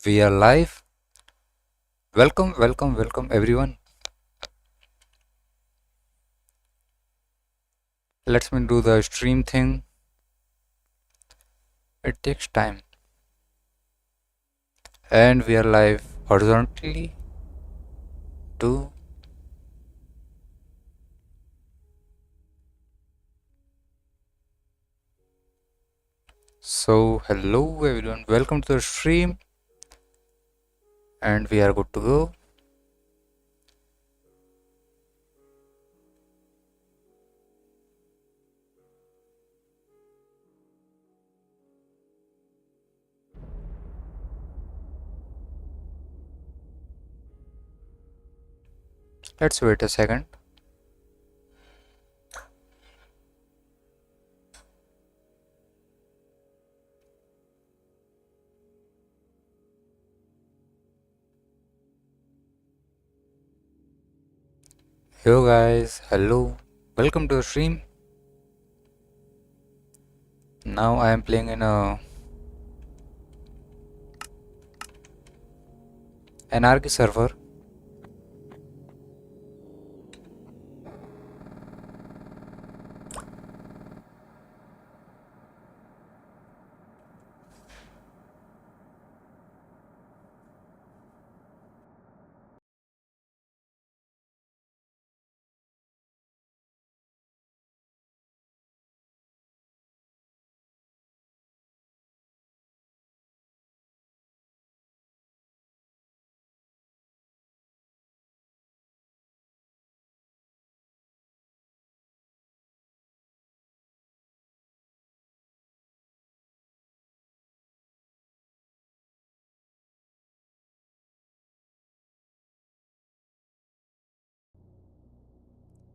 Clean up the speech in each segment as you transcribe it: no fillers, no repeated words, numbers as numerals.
We are live. Welcome, welcome, welcome everyone. Let's me do the stream thing. It takes time. And we are live horizontally too. So hello everyone. Welcome to the stream. And we are good to go. Let's wait a second. Hello guys. Hello. Welcome to the stream. Now I am playing in a anarchy server.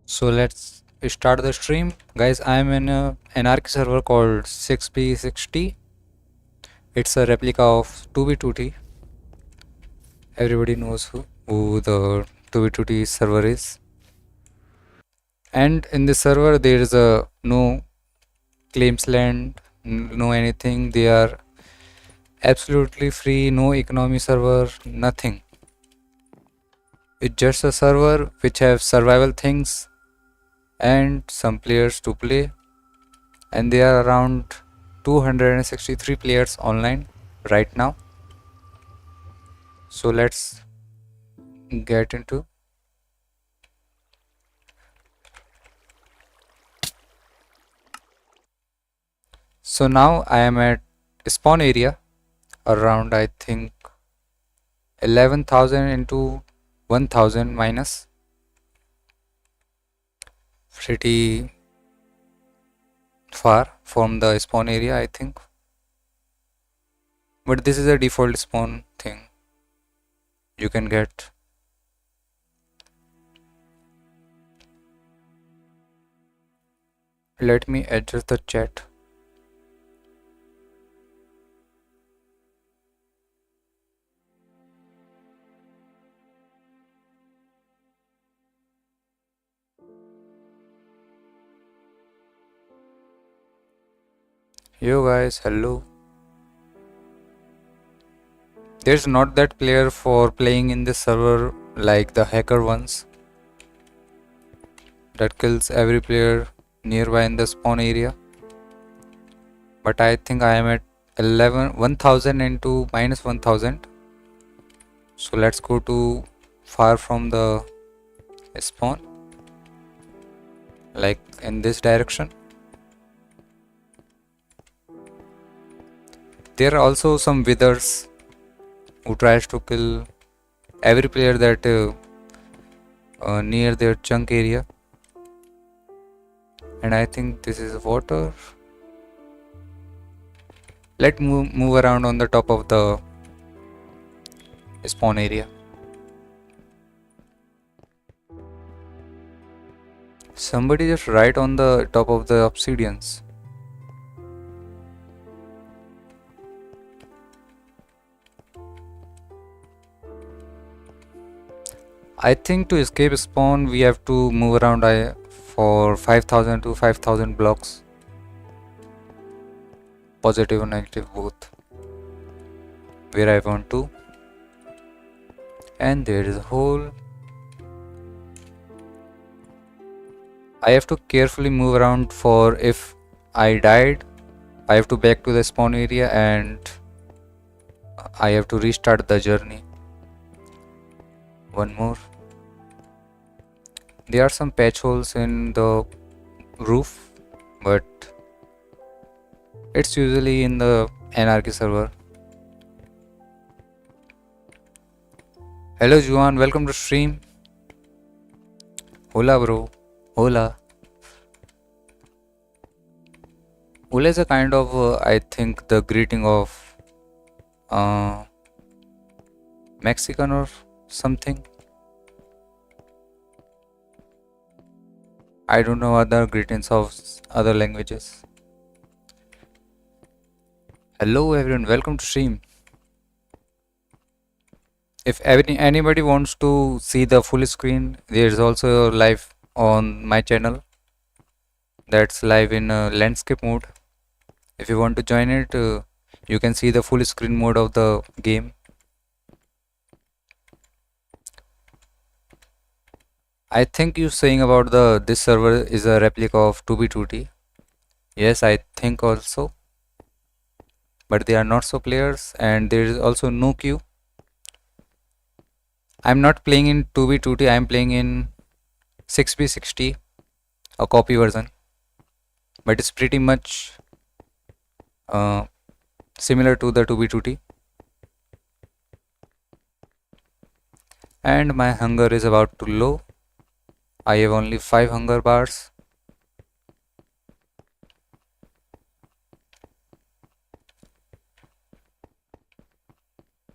So let's start the stream. Guys, I am in a anarchy server called 6B60. It's a replica of 2B2T. Everybody knows who the 2B2T server is. And in this server, there is a no claims land, no anything. They are absolutely free, no economy server, nothing. It's just a server which have survival things and some players to play. And there are around 263 players online right now. So let's get into. So now I am at spawn area around I think 11,000 into 1,000 minus. Pretty far from the spawn area I think. But this is a default spawn thing you can get. Let me adjust the chat. Yo guys, hello. There's not that player for playing in this server like the hacker ones that kills every player nearby in the spawn area. But I think I am at 1,000 into minus 1,000. So let's go to far from the spawn, like in this direction. There are also some withers who tries to kill every player that near their chunk area. And I think this is water. Let's move around on the top of the spawn area. Somebody just right on the top of the obsidians. I think to escape spawn we have to move around for 5,000 to 5,000 blocks. Positive or negative both. where I want to, and there is a hole. I have to carefully move around, for if I died, I have to back to the spawn area and I have to restart the journey. One more. There are some patch holes in the roof, but it's usually in the anarchy server. Hello Juan, welcome to stream. Hola bro. Hola. Hola is a kind of, I think, the greeting of uh, Mexican or something. I don't know other greetings of other languages. Hello everyone, welcome to stream. If anybody wants to see the full screen, there is also live on my channel. That's live in landscape mode. If you want to join it, you can see the full screen mode of the game. I think you saying about the this server is a replica of 2b2t. Yes, I think also. But they are not so players and there is also no queue. I'm not playing in 2b2t, I'm playing in 6b60, a copy version. But it's pretty much uh, similar to the 2b2t. And my hunger is about to low. I have only 5 hunger bars.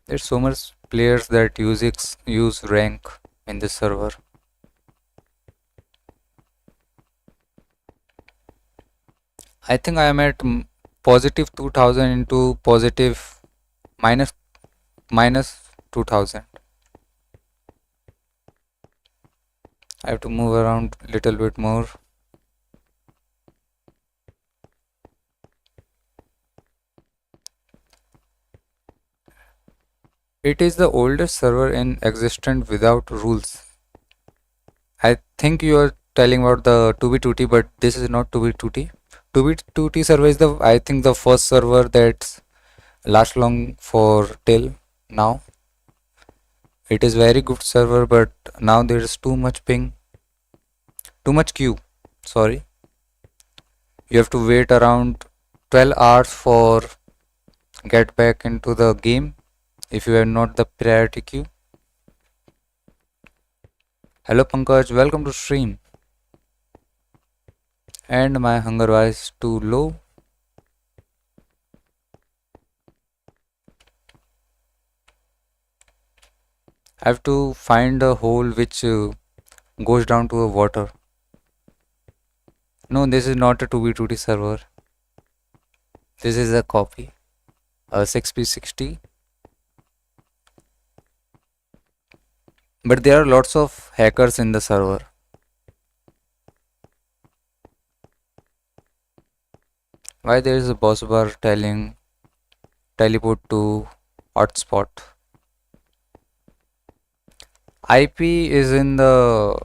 There's so much players that use rank in this server. I think I am at positive 2000 into positive minus minus 2000. I have to move around little bit more. It is the oldest server in existence without rules. I think you are telling about the 2b2t, but this is not 2b2t. 2b2t server is the, I think, the first server that's last long for till now. It is very good server, but now there is too much ping, too much queue. Sorry, you have to wait around 12 hours for get back into the game if you have not the priority queue. Hello Pankaj, welcome to stream. And my hunger was too low. I have to find a hole which goes down to the water. No, this is not a 2b2t server. This is a copy, a 6p60. But there are lots of hackers in the server. Why there is a boss bar telling teleport to hotspot? IP is in the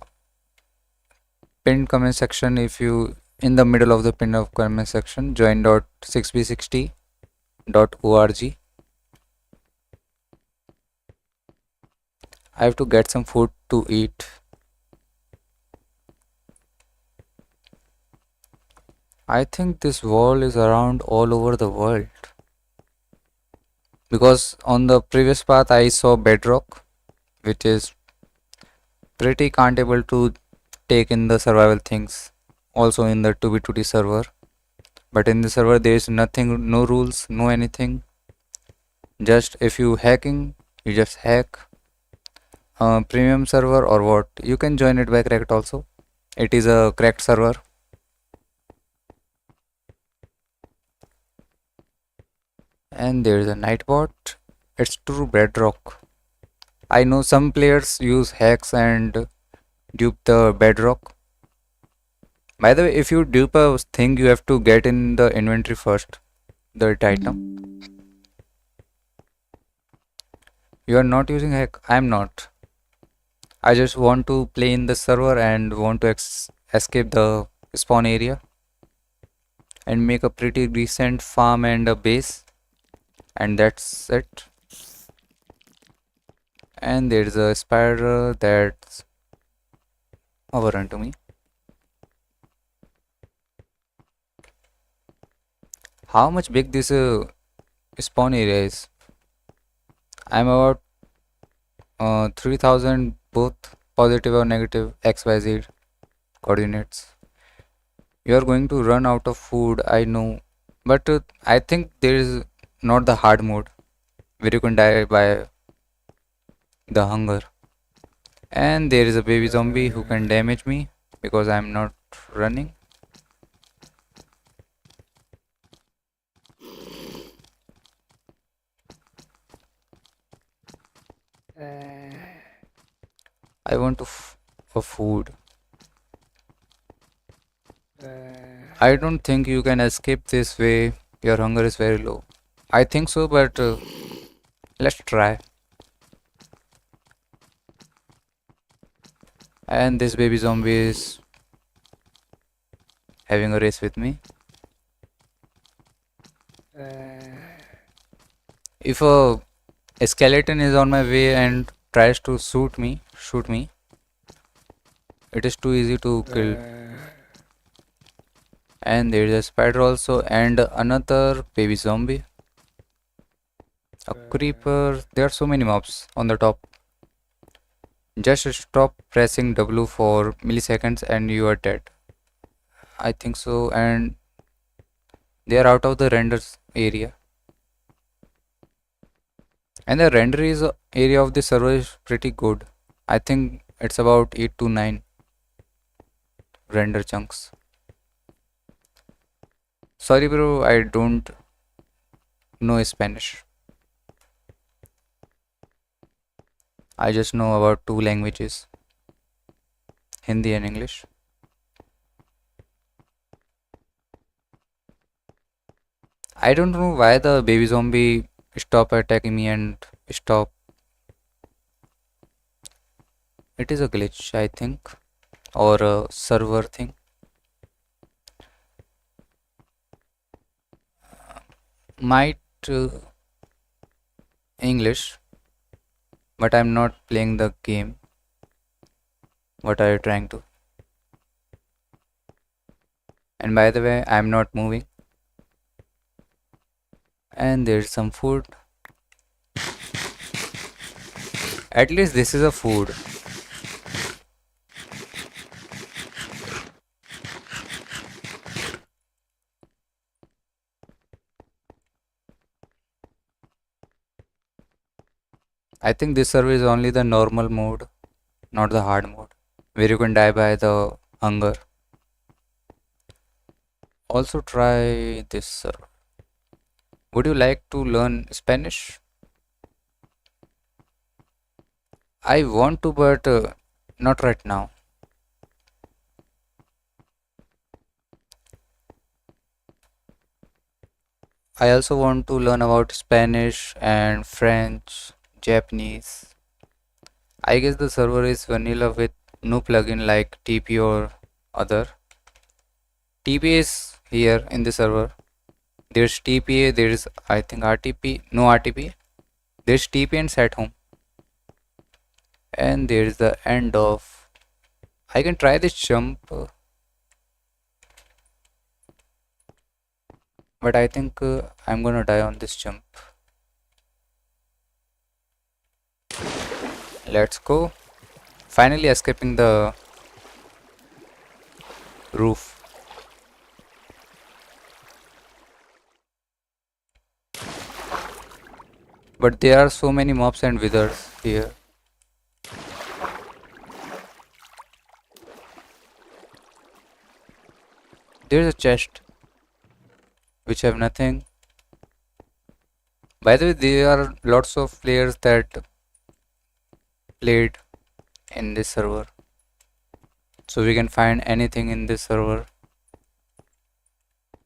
pinned comment section. If you in the middle of the pinned comment section, join.6b60.org. I have to get some food to eat. I think this wall is around all over the world. Because on the previous path I saw bedrock, which is pretty can't able to take in the survival things. Also in the 2b2t server. But in the server there is nothing, no rules, no anything. Just if you hacking, you just hack. Premium server or what, you can join it by cracked also. It is a cracked server. And there is a nightbot. It's true bedrock. I know some players use hacks and dupe the bedrock. By the way, if you dupe a thing, you have to get in the inventory first, the item. You are not using hack. I'm not. I just want to play in the server and want to escape the spawn area and make a pretty decent farm and a base, and that's it. And there's a spider that's overrun to me. How much big this spawn area is? I'm about 3000 both positive or negative XYZ coordinates. You are going to run out of food, I know, but I think there is not the hard mode where you can die by the hunger. And there is a baby zombie who can damage me because I'm not running. I want to a food. I don't think you can escape this way. Your hunger is very low. I think so, but let's try. And this baby zombie is having a race with me. If a skeleton is on my way and tries to shoot me, it is too easy to kill. And there is a spider also and another baby zombie. A creeper. There are so many mobs on the top. Just stop pressing W for milliseconds and you are dead. I think so, and they are out of the renders area. And the render is area of the server is pretty good. I think it's about 8 to 9 render chunks. Sorry bro, I don't know Spanish. I just know about two languages, Hindi and English. I don't know why the baby zombie stop attacking me and stop. It is a glitch, I think, or a server thing. Might English, but I'm not playing the game. What are you trying to? And by the way, I'm not moving. And there's some food. At least this is a food. I think this server is only the normal mode, not the hard mode, where you can die by the hunger. Also try this server. Would you like to learn Spanish? I want to, but not right now. I also want to learn about Spanish and French, Japanese. I guess the server is vanilla with no plugin like TP or other. TP is here in the server. There's TPA, there's I think RTP, no RTP. There's TP and set home. And there's the end of. I can try this jump, but I think I'm gonna die on this jump. Let's go. Finally escaping the roof. But there are so many mobs and withers here. There's a chest which have nothing. By the way, there are lots of players that played in this server. So we can find anything in this server.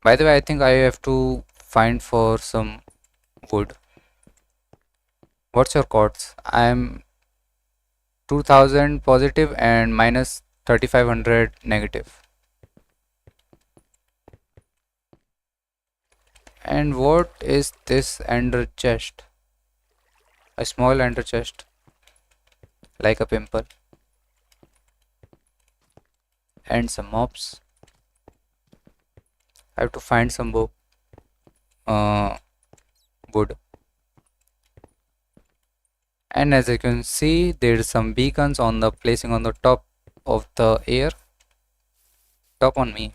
By the way, I think I have to find for some wood. What's your codes? I'm 2000 positive and minus 3500 negative. And what is this under chest? A small under chest, like a pimple, and some mops. I have to find some uh, wood. And as you can see, there's some beacons on the placing on the top of the air, top on me,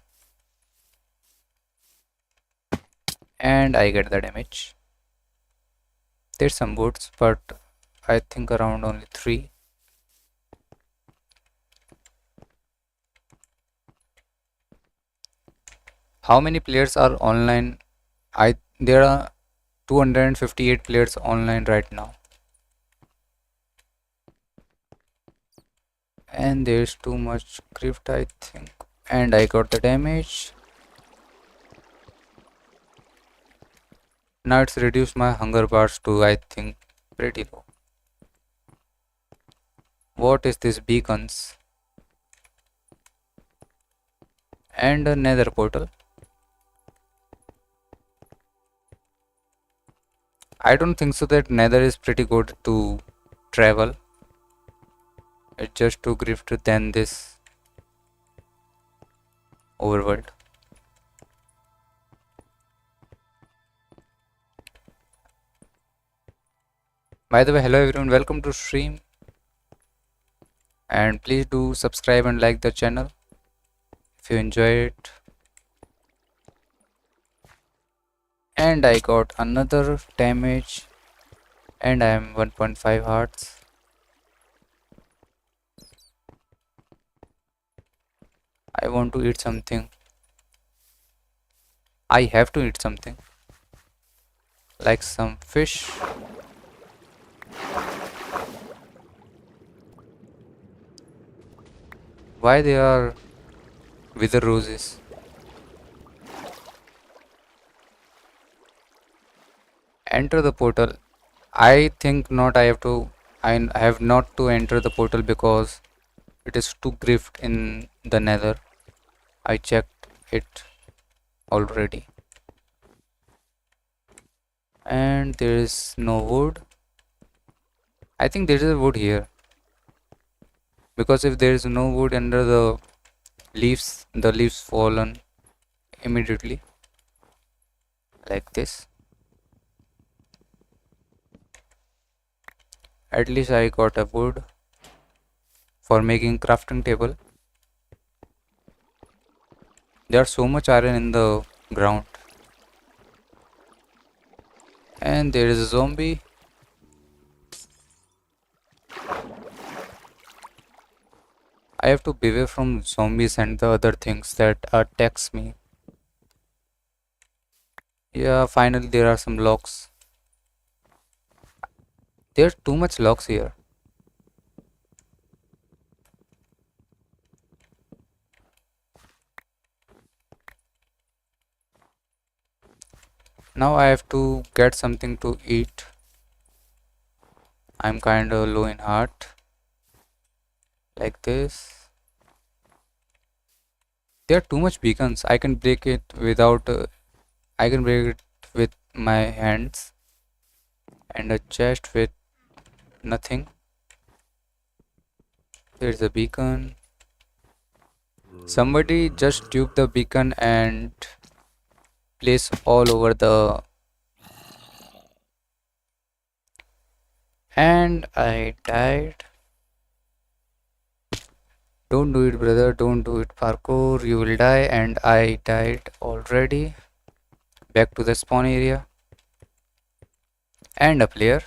and I get the damage. There's some woods, but I think around only three. How many players are online? I There are 258 players online right now, and there's too much crypt, I think. And I got the damage. Now it's reduced my hunger bars to, I think, pretty low. What is this beacons? And a nether portal. I don't think so that nether is pretty good to travel. It's just too grift than this overworld. By the way, hello everyone, welcome to stream, and please do subscribe and like the channel if you enjoy it. And I got another damage, and I am 1.5 hearts. I want to eat something. I have to eat something, like some fish. Why they are wither roses? Enter the portal. I think not. I have not to enter the portal because it is too grift in the nether. I checked it already. And there is no wood. I think there is a wood here. Because if there is no wood under the leaves fallen immediately. Like this. At least I got a wood for making crafting table. There's so much iron in the ground. And there is a zombie. I have to beware from zombies and the other things that attacks me. Yeah, finally there are some locks. There's too much locks here. Now I have to get something to eat. I'm kinda low in heart. Like this. There are too much beacons. I can break it without. I can break it with my hands. And a chest with nothing. There's a beacon. Somebody just dupe the beacon and place all over the. And I died. Don't do it, brother. Don't do it, parkour. You will die. And I died already. Back to the spawn area. And a player.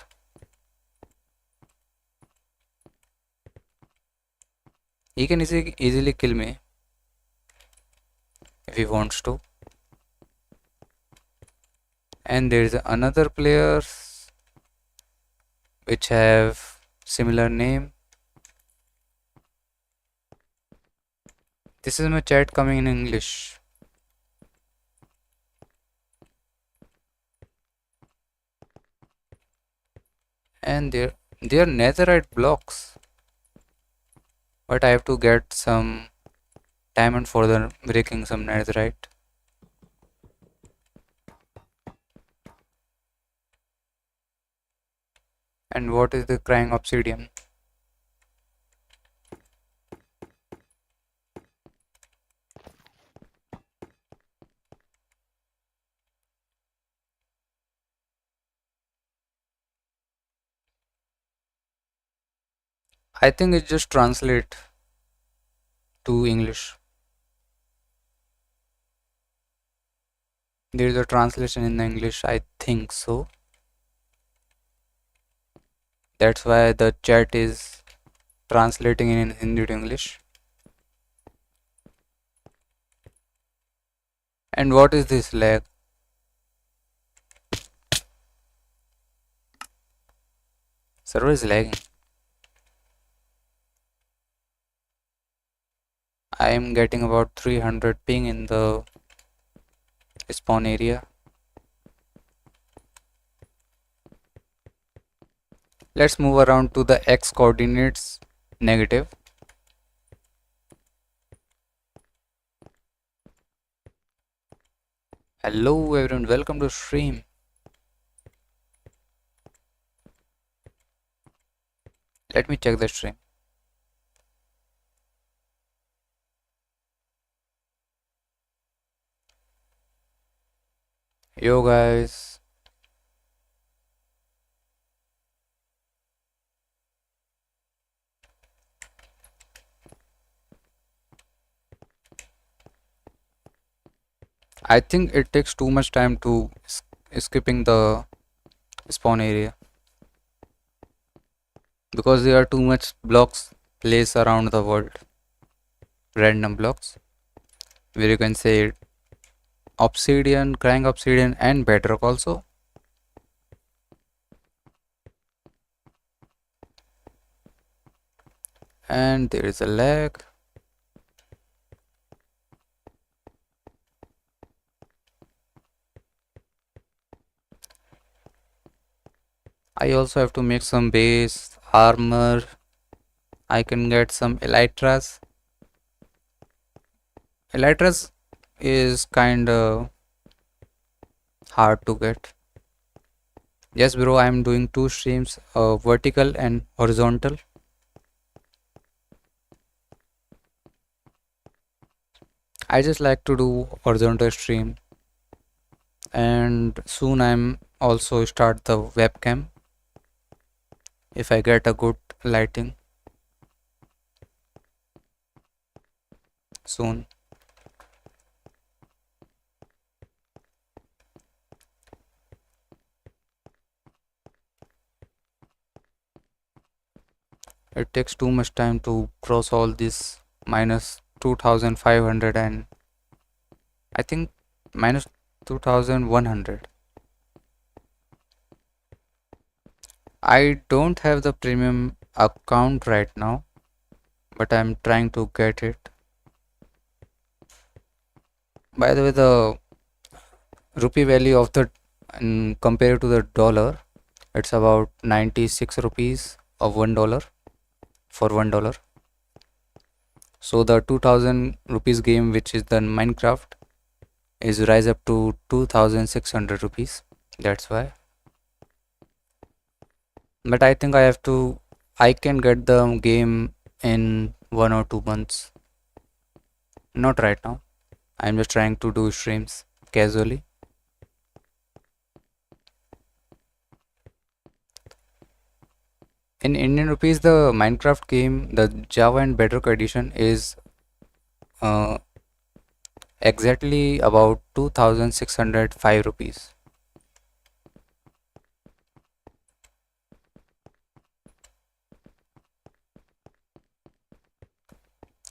He can easily kill me if he wants to. And there is another player which have similar name. This is my chat coming in English. And they're netherite blocks, but I have to get some diamond for the breaking some netherite. And what is the crying obsidian? I think it just translate to English. There is a translation in English, I think so. That's why the chat is translating in Hindi to English. And what is this lag? Server is lagging. I am getting about 300 ping in the spawn area. Let's move around to the x coordinates negative. Hello everyone, welcome to stream. Let me check the stream. Yo guys, I think it takes too much time to skipping the spawn area because there are too much blocks placed around the world, random blocks where you can say obsidian, crying obsidian and bedrock also. And there is a lag. I also have to make some base, armor. I can get some elytras. Elytras is kinda hard to get. Yes bro, I am doing two streams, vertical and horizontal. I just like to do horizontal stream, and soon I'm also start the webcam if I get a good lighting soon. It takes too much time to cross all this minus 2500 and I think minus 2100. I don't have the premium account right now, but I'm trying to get it. By the way, the rupee value of the compared to the dollar, it's about 96 rupees of $1 for $1. So the 2000 rupees game, which is the Minecraft, is rise up to 2600 rupees. That's why. But I think I can get the game in 1 or 2 months. Not right now. I'm just trying to do streams casually. In Indian rupees, the Minecraft game, the Java and Bedrock edition is uh, exactly about 2605 rupees.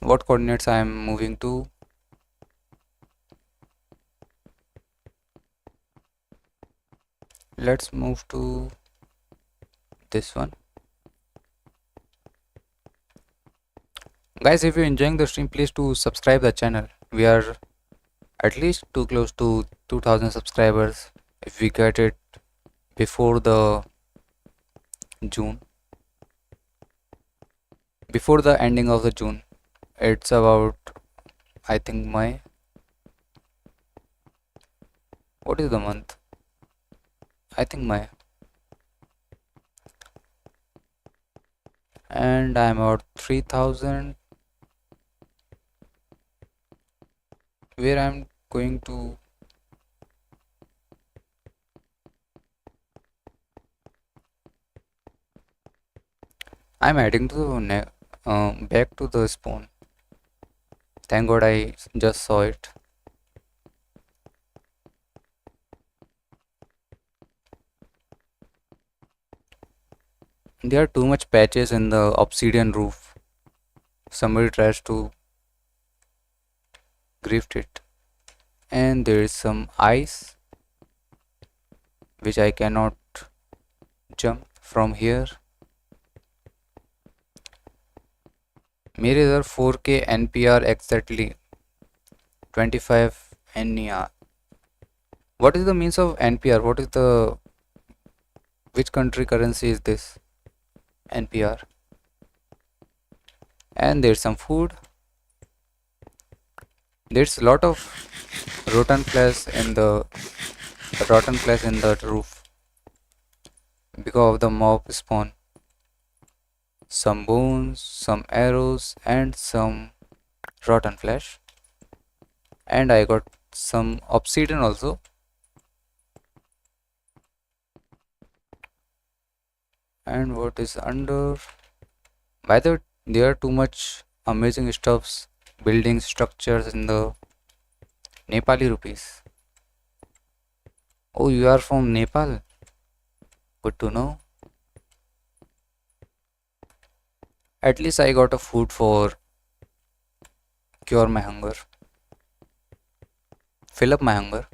What coordinates I am moving to? Let's move to this one. Guys, if you're enjoying the stream, please do subscribe the channel. We are at least too close to 2000 subscribers. If we get it before the June. Before the ending of the June, it's about, I think, May. What is the month? I think May. And I'm about 3000, where I'm going to. I'm adding to the back to the spawn. Thank God I just saw it. There are too much patches in the obsidian roof. Somebody tries to grift it. And there is some ice which I cannot jump from here. मेरे इधर 4K NPR exactly 25 NER. What is the means of NPR? What is the, which country currency is this? NPR. And there's some food. There's a lot of rotten flesh in the roof because of the mob spawn. Some bones, some arrows, and some rotten flesh. And I got some obsidian also. And what is under? By the way, there are too much amazing stuffs, building structures in the Nepali rupees. Oh, you are from Nepal? Good to know. At least I got a food for cure my hunger, fill up my hunger.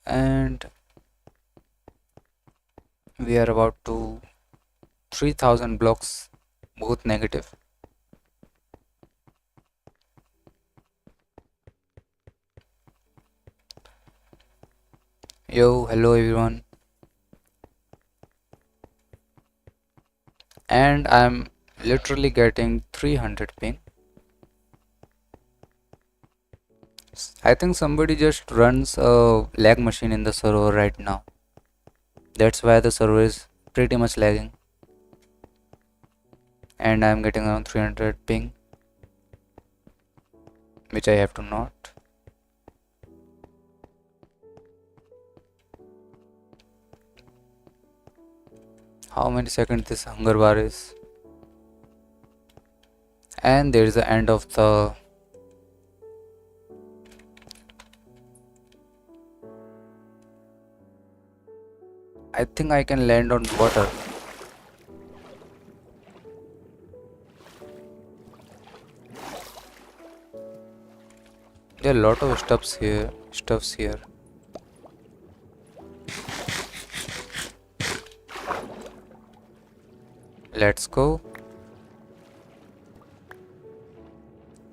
And we are about to 3000 blocks, both negative. Yo, hello everyone. And I'm literally getting 300 ping. I think somebody just runs a lag machine in the server right now. That's why the server is pretty much lagging. And I'm getting around 300 ping, which I have to not. How many seconds this hunger bar is? And there is the end of the I think I can land on water. There are a lot of stuffs here. Let's go.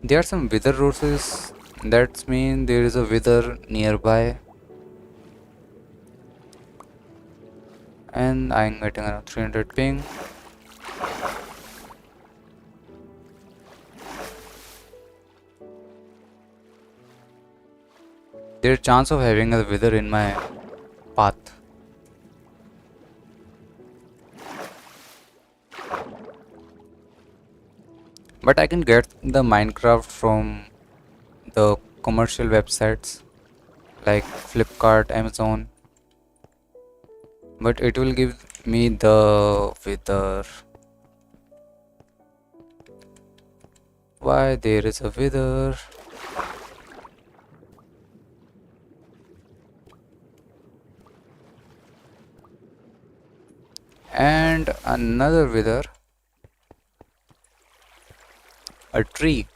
There are some wither roses. That means there is a wither nearby. And I'm getting around 300 ping. There's a chance of having a wither in my path. But I can get the Minecraft from the commercial websites like Flipkart, Amazon. But it will give me the wither. Why there is a wither? And another wither. A tree.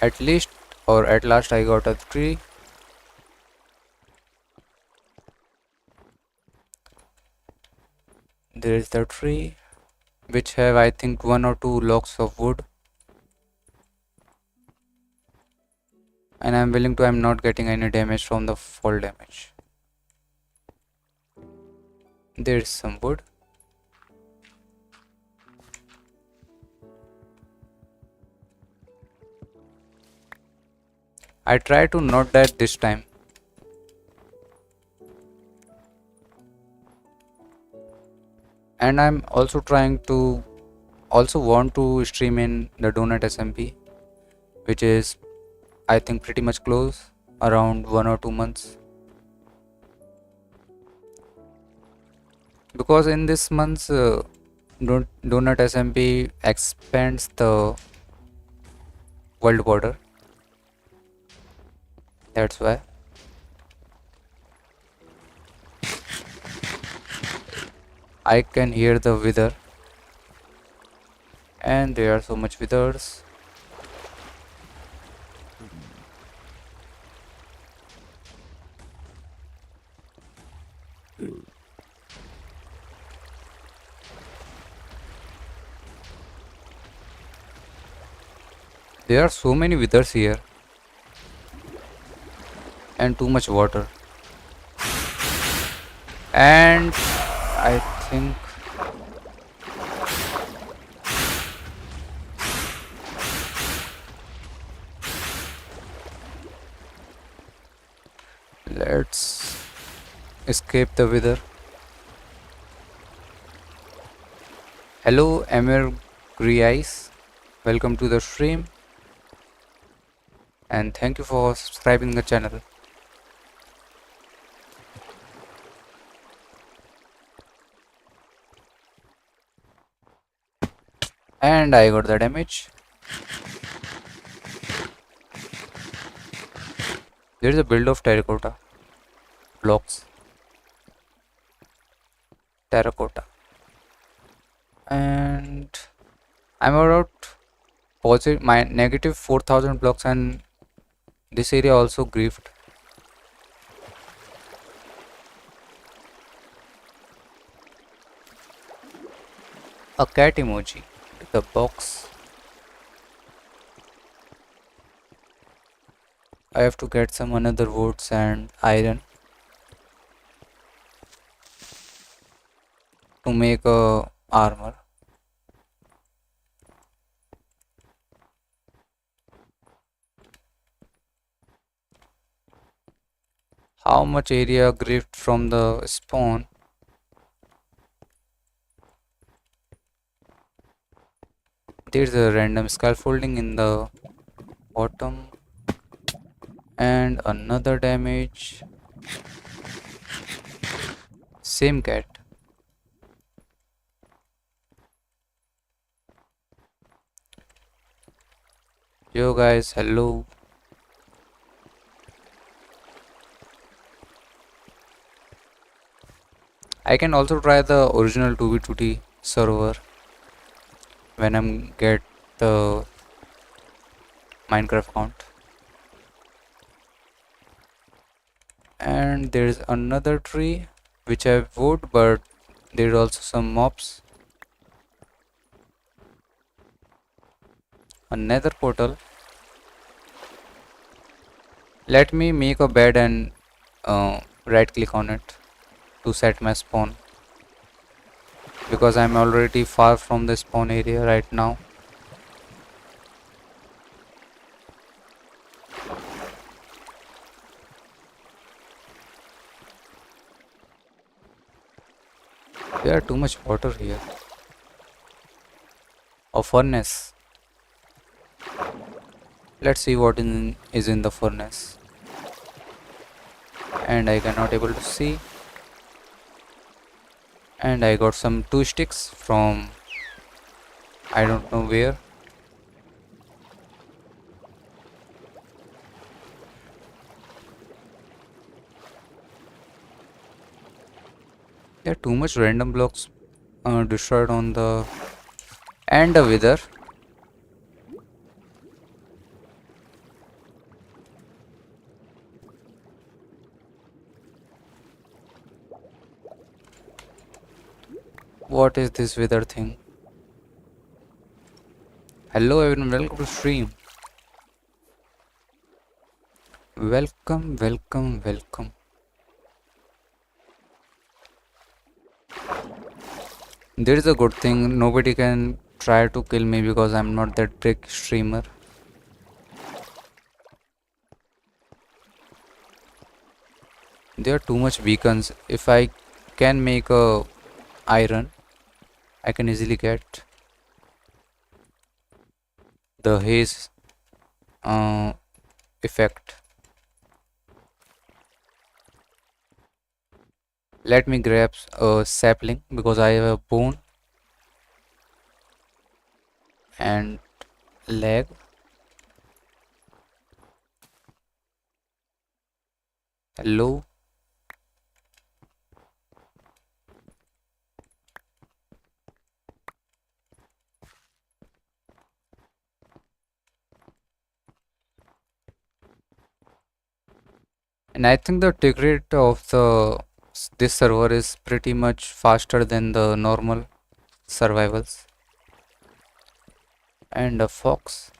At least or at last I got a tree. There is the tree which have I think 1 or 2 logs of wood. And I'm not getting any damage from the fall damage. There is some wood. I try to not that this time. And I'm also trying to also want to stream in the Donut SMP, which is I think pretty much close, around 1 or 2 months. Because in this month's Donut SMP expands the world border. That's why I can hear the wither, and there are so much withers. There are so many withers here, and too much water. And I think let's escape the wither. Hello, Emir Griais. Welcome to the stream, and thank you for subscribing the channel. And I got the damage. There is a build of terracotta blocks. Terracotta. And I'm about positive my negative 4000 blocks, and this area also griefed. A cat emoji. The box. I have to get some another woods and iron to make a armor. How much area griefed from the spawn? There's a random scaffolding in the bottom, and another damage. Same cat. Yo guys, hello. I can also try the original 2v2t server when I'm get the Minecraft account. And there's another tree which I have wood, but there's also some mobs. Another portal. Let me make a bed and right click on it to set my spawn, because I'm already far from the spawn area right now. There are too much water here. A furnace. Let's see what is in the furnace. And I cannot able to see. And I got some 2 sticks from I don't know where. There are too much random blocks destroyed on the and the wither. What is this wither thing? Hello everyone, welcome to stream. Welcome, welcome, welcome. There is a good thing. Nobody can try to kill me because I'm not that big streamer. There are too much beacons. If I can make a iron, I can easily get the haze uh, effect. Let me grab a sapling because I have a bone and leg. Hello. And I think the tick rate of this server is pretty much faster than the normal survivals. And a fox.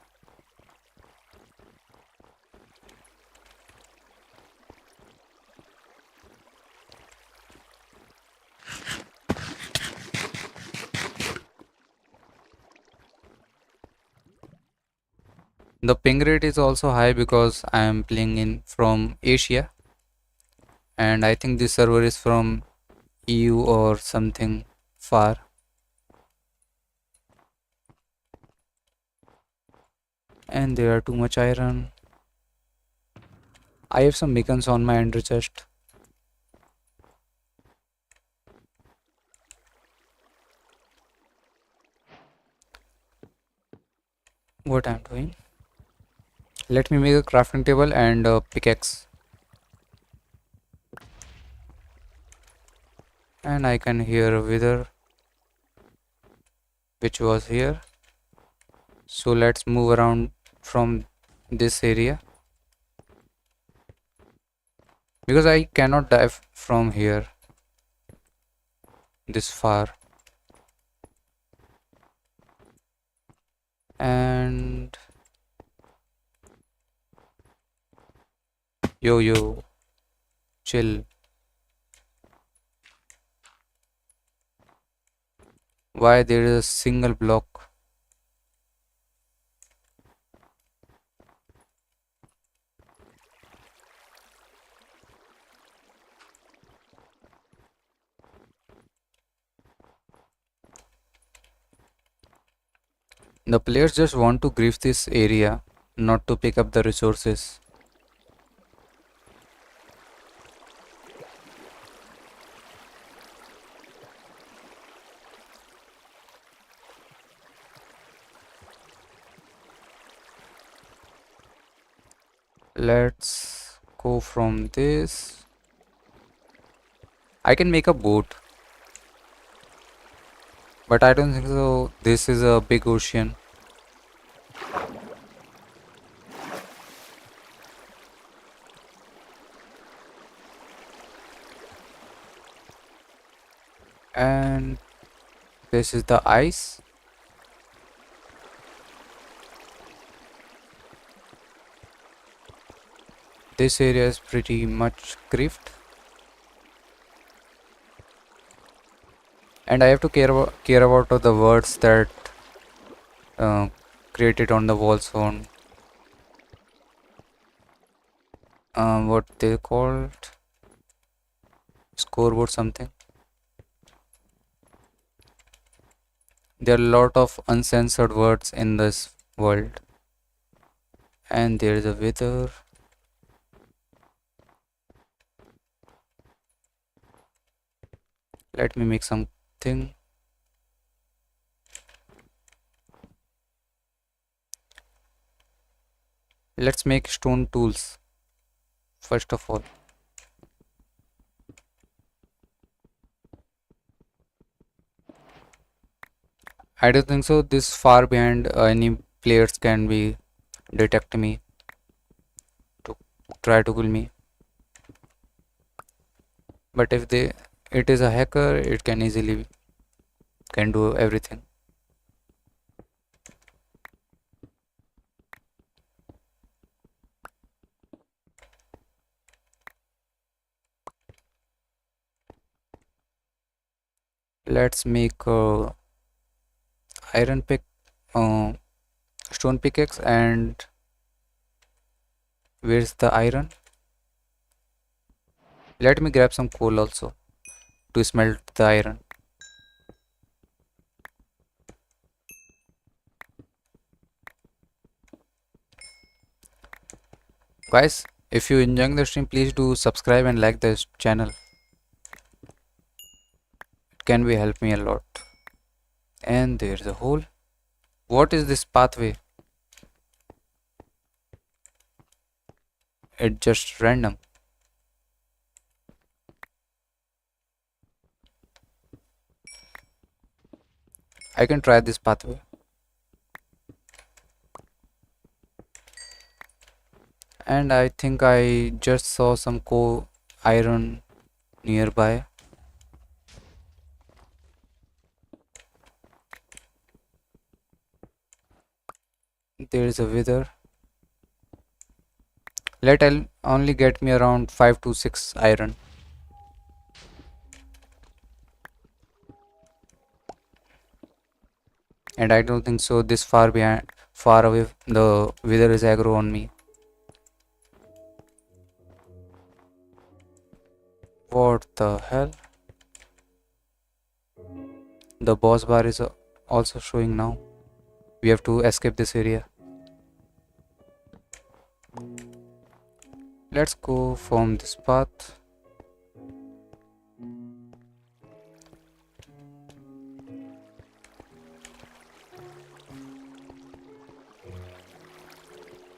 The ping rate is also high because I am playing in from Asia, and I think this server is from EU or something far. And there are too much iron. I have some beacons on my ender chest. What I'm doing? Let me make a crafting table and a pickaxe. And I can hear a wither which was here. So let's move around from this area because I cannot dive from here this far. And yo, chill. Why there is a single block? The players just want to grief this area, not to pick up the resources. Let's go from this. I can make a boat, but I don't think so. This is a big ocean. And this is the ice. This area is pretty much griefed. And I have to care about the words that uh, created on the wall sound. What they called scoreboard something. There are a lot of uncensored words in this world. And there is a wither. Let me make something. Let's make stone tools first of all. I don't think so. This far behind any players can be detect me to try to kill me. But if they it is a hacker, it can easily can do everything. Let's make iron pick, uh, stone pickaxe, and where's the iron? Let me grab some coal also to smelt the iron. Guys, if you enjoying the stream, please do subscribe and like this channel. It can be help me a lot. And there's a hole. What is this pathway? It's just random. I can try this pathway. And I think I just saw some iron nearby. There is a wither. Let I'll only get me around 5 to 6 iron. And I don't think so this far away the wither is aggro on me. What the hell? The boss bar is also showing now. We have to escape this area. Let's go from this path.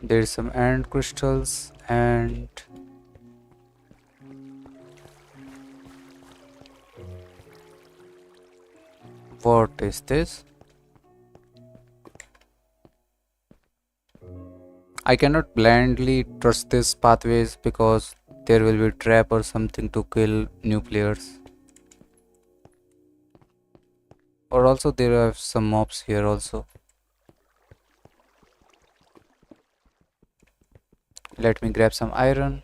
There's some ant crystals and what is this? I cannot blindly trust these pathways because there will be a trap or something to kill new players. Or also there are some mobs here also. Let me grab some iron.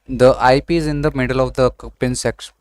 The IP is in the middle of the pin section.